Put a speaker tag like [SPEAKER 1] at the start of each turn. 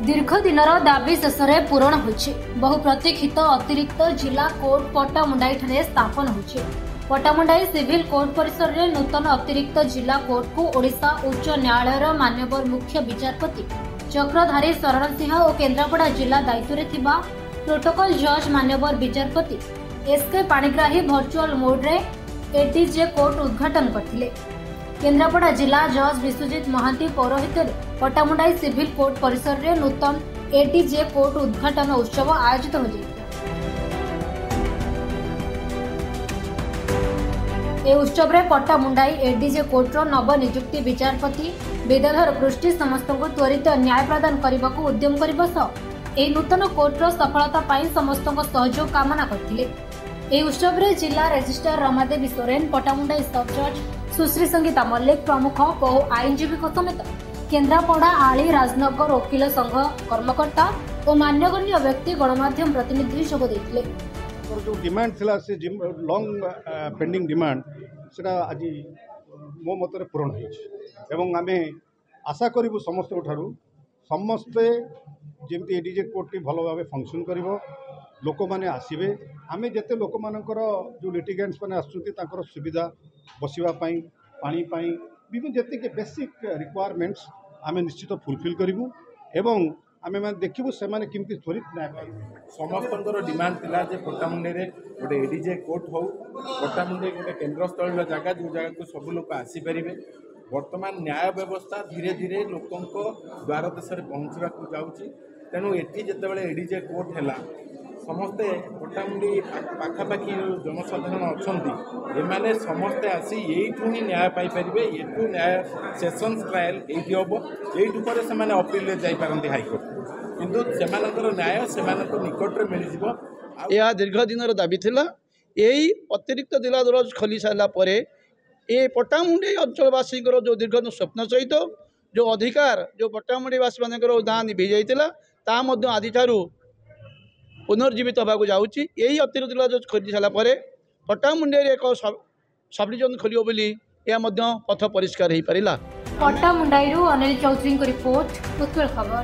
[SPEAKER 1] दीर्घ दिनर दाबी शेष में पूरण होछि। बहु प्रतीक्षित अतिरिक्त जिला कोर्ट पट्टामुंडाई ठारे स्थापन होछि। पट्टामुंडाई सिविल कोर्ट परिसर में नूतन अतिरिक्त जिला कोर्ट को ओडिशा उच्च न्यायालय माननीय मुख्य विचारपति चक्रधारी शरण सिंह और केन्द्रापड़ा जिला दायित्व में थिबा प्रोटोकॉल जज माननीय विचारपति एसके पाणिग्राही वर्चुअल मोड रे एडीजे कोर्ट उद्घाटन करथिले। केन्द्रापड़ा जिला जज विश्वजीत महांती पौरोहित्य पट्टामुंडाई सिविल कोर्ट परिसर में नूतन एडीजे कोर्ट उद्घाटन उत्सव आयोजित हो उत्सव में पट्टामुंडाई एडीजे कोर्टर नवनियुक्त विचारपति विद्याधर पृष्टि समस्त त्वरित न्याय प्रदान करने को उद्यम करने सह नूतन कोर्टर सफलता पाई समस्त सहयोग कामना करते। उत्सव में जिला रेजिस्ट्रार रमादेवी सोरेन, पट्टामुंडाई सब जज सुश्री संगीता मल्लिक प्रमुख बहु आईनजीवी समेत केन्द्रापड़ा आली राजनगर वकिल संघ कर्मकर्ता और मान्यगण्य व्यक्ति गणमाध्यम प्रतिनिधि जोग देथिले।
[SPEAKER 2] जो डिमांड थिला से लॉन्ग पेंडिंग डिमांड सेटा आज मो मत पूरण हो आमे आशा करूँ समस्ते जमी एडीजे कोर्ट टी भल भाव फंक्शन कर लोक मैंने आसवे आमे जिते लोक मानकर जो लिटिगेंट्स मैंने आसुँच सुविधा बसवाई पानी विभिन्न जी बेसिक रिक्वायरमेंट्स आमे निश्चित फुलफिल करूँ एवं आमे मैंने देखू से केमती त्वरित न्याय पाई।
[SPEAKER 3] समस्त डिमांड थिला जे पट्टामुंडाई गोटे एडीजे कोर्ट हो पट्टामुंडाई गोटे केन्द्रस्थल जगह जो जगह को सब लोग आसीपर। वर्तमान न्याय व्यवस्था धीरे धीरे लोकों द्वार देश में पहुँचवा जाऊँगी तेणु एटी जितेबाला एडीजे कोर्ट है समस्ते पट्टामुंडाई पाखापाखि जनसाधारण अच्छा एमाने समस्ते आसी यू ही न्याय पाइपर ये न्याय सेसन्स ट्रायल ये हम यू पर से अपील जापारती हाइकोर्ट किंतु से न्याय से निकट में मिल
[SPEAKER 4] यह दीर्घ दिन दाबी थिला। यही अतिरिक्त जिला दरज खोली सारापर ये पट्टामुंडाई अंचलवासी जो दीर्घ स्वप्न सहित जो अधिकार जो पट्टामुंडाईवासी मान दाँ निभि जाता आज पुनर्जीवित होगा जाऊँगी। यही अतिरिक्त जिला जज खोली सारापर पट्टामुंडाई एक सब डिविजन खोल बोली यह पथ परिष्कार हो पारा।
[SPEAKER 1] पट्टामुंडाई अनिल चौधरी रिपोर्ट उत्कल खबर।